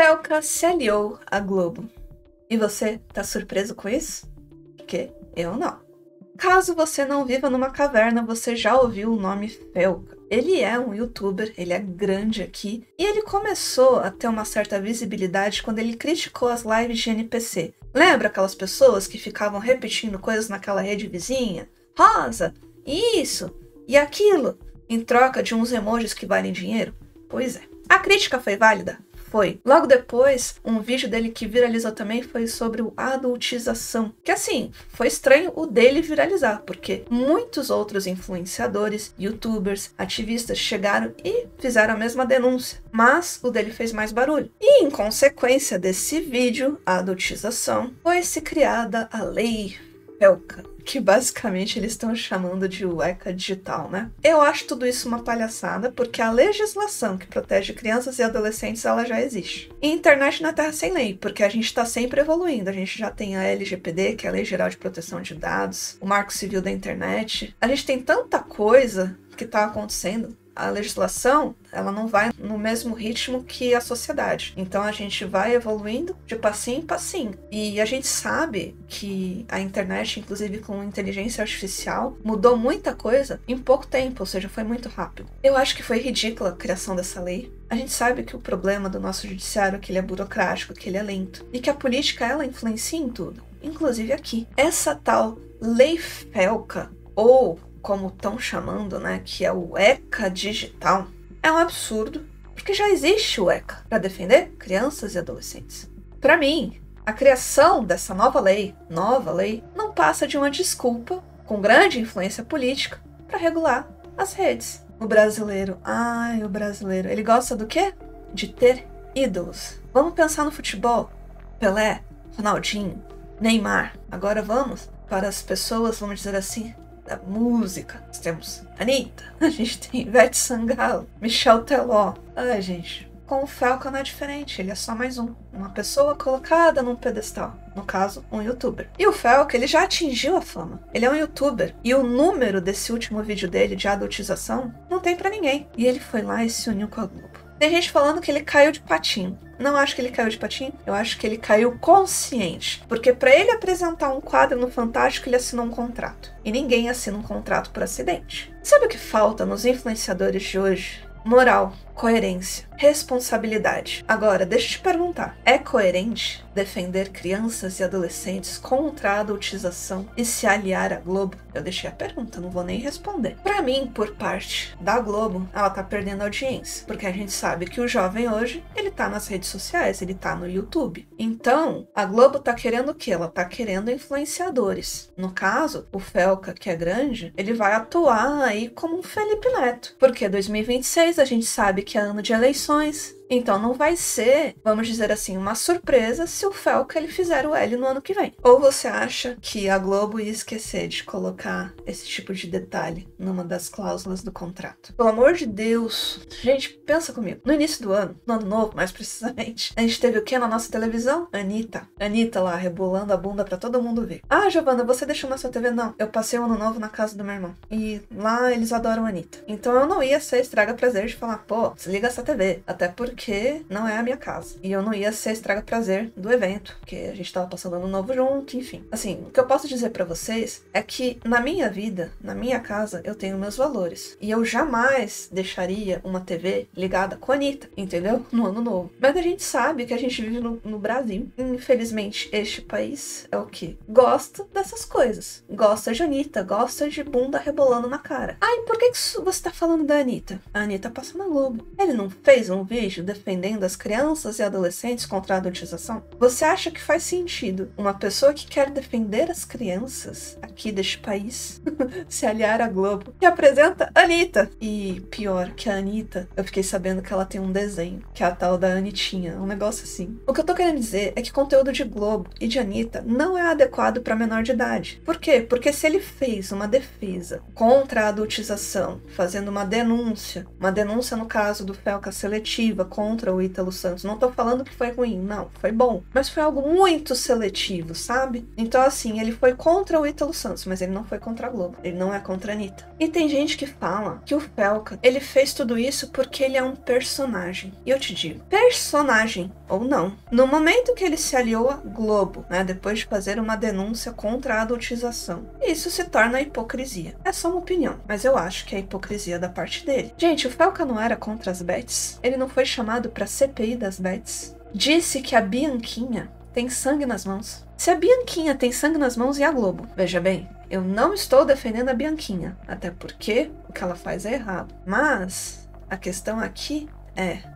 Felca se aliou à Globo. E você tá surpreso com isso? Porque eu não. Caso você não viva numa caverna, você já ouviu o nome Felca. Ele é um youtuber, ele é grande aqui, e ele começou a ter uma certa visibilidade quando ele criticou as lives de NPC. Lembra aquelas pessoas que ficavam repetindo coisas naquela rede vizinha? Rosa, isso e aquilo, em troca de uns emojis que valem dinheiro? Pois é. A crítica foi válida? Foi. Logo depois, um vídeo dele que viralizou também foi sobre o adultização. Que assim, foi estranho o dele viralizar, porque muitos outros influenciadores, youtubers, ativistas chegaram e fizeram a mesma denúncia. Mas o dele fez mais barulho. E em consequência desse vídeo, a adultização, foi-se criada a Lei Felca, que basicamente eles estão chamando de ECA digital, né? Eu acho tudo isso uma palhaçada, porque a legislação que protege crianças e adolescentes, ela já existe. E a internet não é terra sem lei, porque a gente está sempre evoluindo. A gente já tem a LGPD, que é a Lei Geral de Proteção de Dados, o Marco Civil da Internet. A gente tem tanta coisa que está acontecendo. A legislação, ela não vai no mesmo ritmo que a sociedade. Então a gente vai evoluindo de passinho em passinho. E a gente sabe que a internet, inclusive com inteligência artificial, mudou muita coisa em pouco tempo, ou seja, foi muito rápido. Eu acho que foi ridícula a criação dessa lei. A gente sabe que o problema do nosso judiciário é que ele é burocrático, que ele é lento. E que a política, ela influencia em tudo, inclusive aqui. Essa tal Lei Felca, ou como estão chamando, né, que é o ECA digital, é um absurdo, porque já existe o ECA para defender crianças e adolescentes. Para mim, a criação dessa nova lei, não passa de uma desculpa com grande influência política para regular as redes. O brasileiro, ele gosta do quê? De ter ídolos. Vamos pensar no futebol. Pelé, Ronaldinho, Neymar. Agora vamos para as pessoas, vamos dizer assim, da música. Nós temos Anitta, a gente tem Ivete Sangalo, Michel Teló. Ai, gente, com o Felca não é diferente, ele é só mais uma pessoa colocada num pedestal. No caso, um youtuber. E o Felca, ele já atingiu a fama. Ele é um youtuber. E o número desse último vídeo dele, de adultização, não tem pra ninguém. E ele foi lá e se uniu com a Globo. Tem gente falando que ele caiu de patinho. Não acho que ele caiu de patinho, eu acho que ele caiu consciente. Porque para ele apresentar um quadro no Fantástico, ele assinou um contrato. E ninguém assina um contrato por acidente. Sabe o que falta nos influenciadores de hoje? Moral, coerência, responsabilidade. Agora, deixa eu te perguntar, é coerente defender crianças e adolescentes contra a adultização e se aliar à Globo? Eu deixei a pergunta, não vou nem responder. Pra mim, por parte da Globo, ela tá perdendo audiência, porque a gente sabe que o jovem hoje, ele tá nas redes sociais, ele tá no YouTube. Então, a Globo tá querendo o quê? Ela tá querendo influenciadores. No caso, o Felca, que é grande, ele vai atuar aí como um Felipe Neto, porque 2026 a gente sabe que é ano de eleições, então não vai ser, vamos dizer assim, uma surpresa se o Felca ele fizer o L no ano que vem. Ou você acha que a Globo ia esquecer de colocar esse tipo de detalhe numa das cláusulas do contrato? Pelo amor de Deus, gente, pensa comigo. No início do ano, no ano novo mais precisamente, a gente teve o que na nossa televisão? Anitta lá, rebolando a bunda pra todo mundo ver. Ah, Giovana, você deixou na sua TV? Não, eu passei o ano novo na casa do meu irmão. E lá eles adoram a Anitta. Então eu não ia ser estraga prazer de falar, pô, desliga essa TV. Até porque não é a minha casa. E eu não ia ser estraga prazer do evento, porque a gente tava passando ano novo junto, enfim. Assim, o que eu posso dizer pra vocês é que na minha vida, na minha casa, eu tenho meus valores. E eu jamais deixaria uma TV ligada com a Anitta, entendeu? No ano novo. Mas a gente sabe que a gente vive no Brasil. Infelizmente, este país é o que? Gosta dessas coisas. Gosta de Anitta, gosta de bunda rebolando na cara. Ai, por que você tá falando da Anitta? A Anitta passa na Globo. Ele não fez um vídeo defendendo as crianças e adolescentes contra a adultização? Você acha que faz sentido uma pessoa que quer defender as crianças aqui deste país se aliar à Globo, que apresenta Anitta? E pior que a Anitta, eu fiquei sabendo que ela tem um desenho, que é a tal da Anitinha, um negócio assim. O que eu tô querendo dizer é que conteúdo de Globo e de Anitta não é adequado para menor de idade. Por quê? Porque se ele fez uma defesa contra a adultização, fazendo uma denúncia no caso do Felca seletiva, contra o Ítalo Santos. Não tô falando que foi ruim, não, foi bom. Mas foi algo muito seletivo, sabe? Então, assim, ele foi contra o Ítalo Santos, mas ele não foi contra a Globo. Ele não é contra a Anitta. E tem gente que fala que o Felca, ele fez tudo isso porque ele é um personagem. E eu te digo, personagem ou não, no momento que ele se aliou à Globo, né, depois de fazer uma denúncia contra a adultização, isso se torna hipocrisia. É só uma opinião, mas eu acho que é hipocrisia da parte dele. Gente, o Felca não era contra as bets? Ele não foi chamado pra CPI das bets? Disse que a Bianquinha tem sangue nas mãos. Se a Bianquinha tem sangue nas mãos, e a Globo? Veja bem, eu não estou defendendo a Bianquinha, até porque o que ela faz é errado. Mas a questão aqui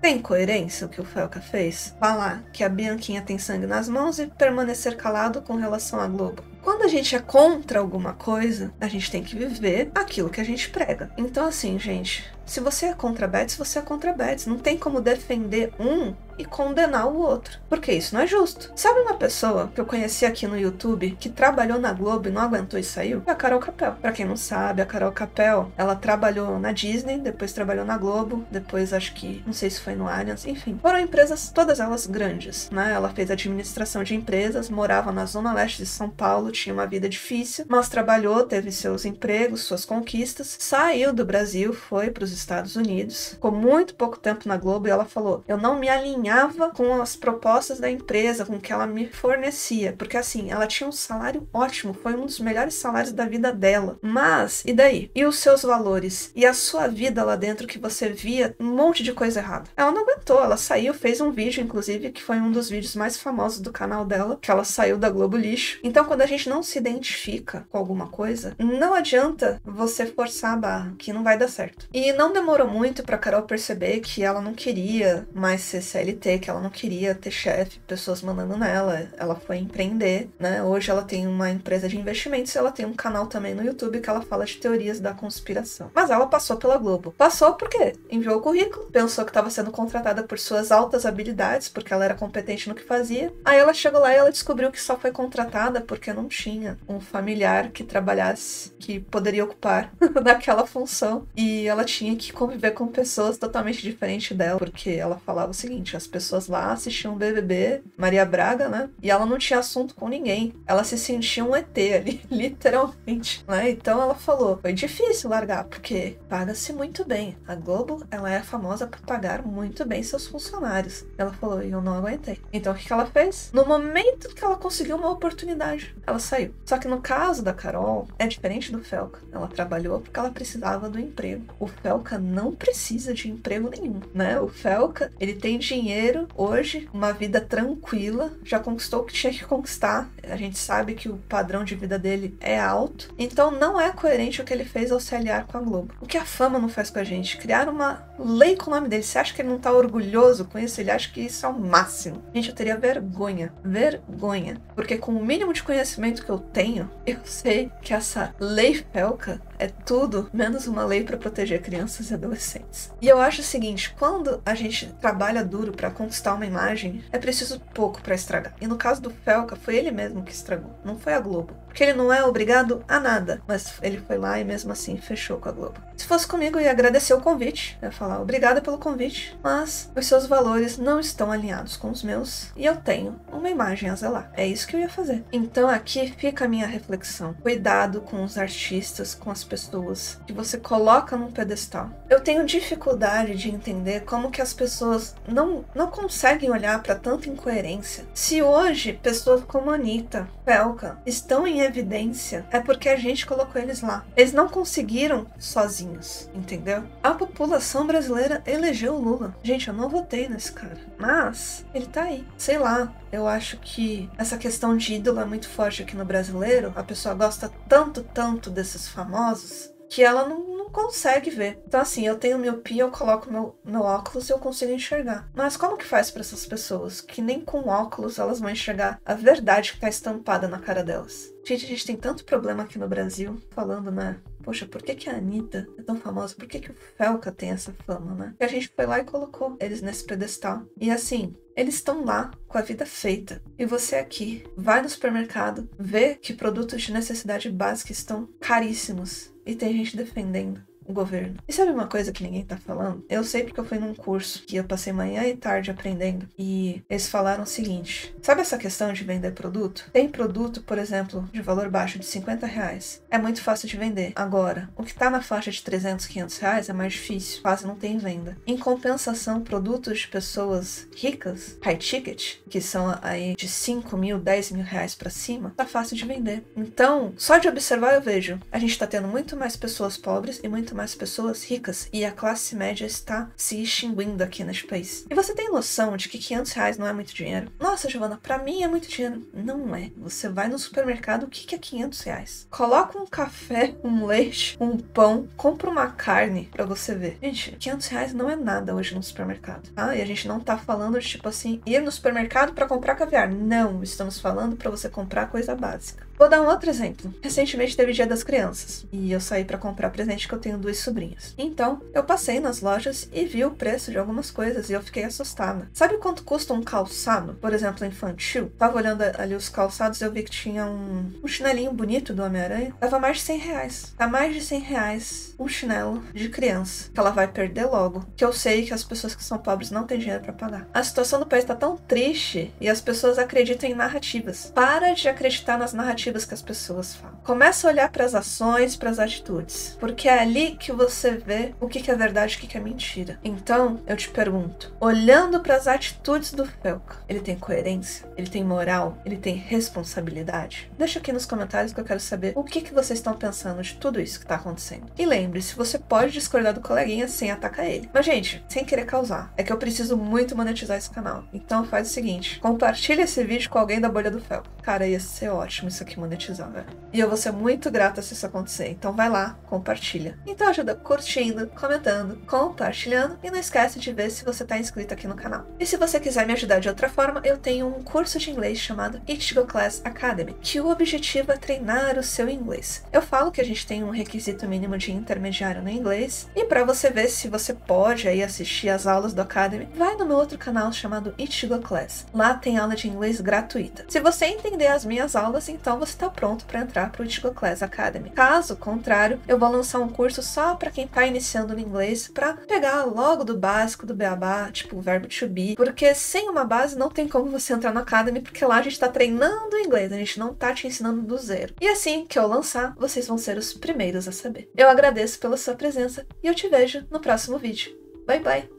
tem coerência o que o Felca fez? Falar que a Bianquinha tem sangue nas mãos e permanecer calado com relação à Globo. Quando a gente é contra alguma coisa, a gente tem que viver aquilo que a gente prega. Então, assim, gente, se você é contra bets, você é contra bets. Não tem como defender um e condenar o outro, porque isso não é justo. Sabe uma pessoa que eu conheci aqui no YouTube que trabalhou na Globo e não aguentou e saiu? É a Carol Capel. Pra quem não sabe, a Carol Capel, ela trabalhou na Disney, depois trabalhou na Globo, depois acho que, não sei se foi no Allianz, enfim. Foram empresas, todas elas grandes, né? Ela fez administração de empresas, morava na zona leste de São Paulo, tinha uma vida difícil, mas trabalhou, teve seus empregos, suas conquistas, saiu do Brasil, foi para os Estados Unidos, ficou muito pouco tempo na Globo e ela falou, eu não me alinhava com as propostas da empresa, com o que ela me fornecia, porque assim, ela tinha um salário ótimo, foi um dos melhores salários da vida dela, mas, e daí? E os seus valores? E a sua vida lá dentro que você via um monte de coisa errada? Ela não aguentou, ela saiu, fez um vídeo, inclusive, que foi um dos vídeos mais famosos do canal dela, que ela saiu da Globo Lixo. Então, quando a gente não se identifica com alguma coisa, não adianta você forçar a barra, que não vai dar certo. E não demorou muito pra Carol perceber que ela não queria mais ser CLT, que ela não queria ter chefe, pessoas mandando nela. Ela foi empreender, né? Hoje ela tem uma empresa de investimentos e ela tem um canal também no YouTube que ela fala de teorias da conspiração. Mas ela passou pela Globo. Passou porque enviou o currículo, pensou que estava sendo contratada por suas altas habilidades, porque ela era competente no que fazia. Aí ela chegou lá e ela descobriu que só foi contratada porque não tinha um familiar que trabalhasse, que poderia ocupar daquela função. E ela tinha que conviver com pessoas totalmente diferentes dela, porque ela falava o seguinte, as pessoas lá assistiam BBB, Maria Braga, né? E ela não tinha assunto com ninguém. Ela se sentia um ET ali, literalmente, né? Então ela falou, foi difícil largar, porque paga-se muito bem. A Globo, ela é famosa por pagar muito bem seus funcionários. Ela falou, e eu não aguentei. Então o que ela fez? No momento que ela conseguiu uma oportunidade, ela saiu. Só que no caso da Carol, é diferente do Felca. Ela trabalhou porque ela precisava do emprego. O Felca não precisa de emprego nenhum, né? O Felca, ele tem dinheiro hoje, uma vida tranquila, já conquistou o que tinha que conquistar. A gente sabe que o padrão de vida dele é alto. Então não é coerente o que ele fez ao se aliar com a Globo. O que a fama não faz com a gente? Criar uma lei com o nome dele. Você acha que ele não tá orgulhoso com isso? Ele acha que isso é o máximo. Gente, eu teria vergonha. Vergonha. Porque com o mínimo de conhecimento que eu tenho, eu sei que essa lei Felca é tudo menos uma lei para proteger crianças e adolescentes. E eu acho o seguinte, quando a gente trabalha duro para conquistar uma imagem, é preciso pouco para estragar. E no caso do Felca, foi ele mesmo que estragou, não foi a Globo. Porque ele não é obrigado a nada, mas ele foi lá e mesmo assim fechou com a Globo. Se fosse comigo, eu ia agradecer o convite, eu ia falar obrigada pelo convite, mas os seus valores não estão alinhados com os meus e eu tenho uma imagem a zelar. É isso que eu ia fazer. Então aqui fica a minha reflexão. Cuidado com os artistas, com as pessoas que você coloca num pedestal. Eu tenho dificuldade de entender como que as pessoas não conseguem olhar para tanta incoerência. Se hoje pessoas como Anitta, Felca estão em evidência, é porque a gente colocou eles lá. Eles não conseguiram sozinhos, entendeu? A população brasileira elegeu o Lula. Gente, eu não votei nesse cara, mas ele tá aí. Sei lá, eu acho que essa questão de ídolo é muito forte aqui no brasileiro. A pessoa gosta tanto desses famosos que ela não consegue ver. Então assim, eu tenho miopia, eu coloco meu óculos e eu consigo enxergar. Mas como que faz para essas pessoas que nem com óculos elas vão enxergar a verdade que tá estampada na cara delas? Gente, a gente tem tanto problema aqui no Brasil, falando, né? Poxa, por que a Anitta é tão famosa? Por que o Felca tem essa fama, né? E a gente foi lá e colocou eles nesse pedestal. E assim, eles estão lá com a vida feita. E você aqui vai no supermercado, vê que produtos de necessidade básica estão caríssimos. E tem gente defendendo o governo. E sabe uma coisa que ninguém tá falando? Eu sei porque eu fui num curso que eu passei manhã e tarde aprendendo, e eles falaram o seguinte: sabe essa questão de vender produto? Tem produto, por exemplo, de valor baixo de R$50. É muito fácil de vender. Agora, o que tá na faixa de R$300, R$500 é mais difícil, quase não tem venda. Em compensação, produtos de pessoas ricas, high ticket, que são aí de R$5.000, R$10.000 pra cima, tá fácil de vender. Então, só de observar eu vejo, a gente tá tendo muito mais pessoas pobres e muito mais pessoas ricas, e a classe média está se extinguindo aqui neste país. E você tem noção de que R$500 não é muito dinheiro? Nossa, Giovana, pra mim é muito dinheiro. Não é. Você vai no supermercado, o que é R$500? Coloca um café, um leite, um pão, compra uma carne pra você ver. Gente, R$500 não é nada hoje no supermercado, tá? E a gente não tá falando de, tipo assim, ir no supermercado pra comprar caviar. Não, estamos falando pra você comprar coisa básica. Vou dar um outro exemplo. Recentemente teve Dia das Crianças e eu saí pra comprar presente que eu tenho 2 sobrinhas. Então, eu passei nas lojas e vi o preço de algumas coisas e eu fiquei assustada. Sabe quanto custa um calçado, por exemplo, infantil? Tava olhando ali os calçados e eu vi que tinha um chinelinho bonito do Homem-Aranha. Tava mais de R$100. Tá mais de R$100 um chinelo de criança, que ela vai perder logo. Que eu sei que as pessoas que são pobres não têm dinheiro pra pagar. A situação do país tá tão triste e as pessoas acreditam em narrativas. Para de acreditar nas narrativas que as pessoas falam. Começa a olhar para as ações, para as atitudes, porque é ali que você vê o que é verdade e o que é mentira. Então, eu te pergunto, olhando para as atitudes do Felca, ele tem coerência? Ele tem moral? Ele tem responsabilidade? Deixa aqui nos comentários que eu quero saber o que vocês estão pensando de tudo isso que tá acontecendo. E lembre-se, você pode discordar do coleguinha sem atacar ele. Mas, gente, sem querer causar. É que eu preciso muito monetizar esse canal. Então faz o seguinte, compartilha esse vídeo com alguém da bolha do Felca. Cara, ia ser ótimo isso aqui monetizar, velho. E eu vou ser muito grata se isso acontecer. Então vai lá, compartilha. Então ajuda curtindo, comentando, compartilhando e não esquece de ver se você tá inscrito aqui no canal. E se você quiser me ajudar de outra forma, eu tenho um curso de inglês chamado Ichigo Class Academy, que o objetivo é treinar o seu inglês. Eu falo que a gente tem um requisito mínimo de intermediário no inglês, e para você ver se você pode aí assistir as aulas do Academy, vai no meu outro canal chamado Ichigo Class. Lá tem aula de inglês gratuita. Se você entender as minhas aulas, então você está pronto para entrar para o Ichigo Class Academy. Caso contrário, eu vou lançar um curso só para quem está iniciando no inglês, para pegar logo do básico, do beabá, tipo o verbo to be, porque sem uma base não tem como você entrar no Academy, porque lá a gente está treinando o inglês, a gente não está te ensinando do zero. E assim que eu lançar, vocês vão ser os primeiros a saber. Eu agradeço pela sua presença e eu te vejo no próximo vídeo. Bye bye!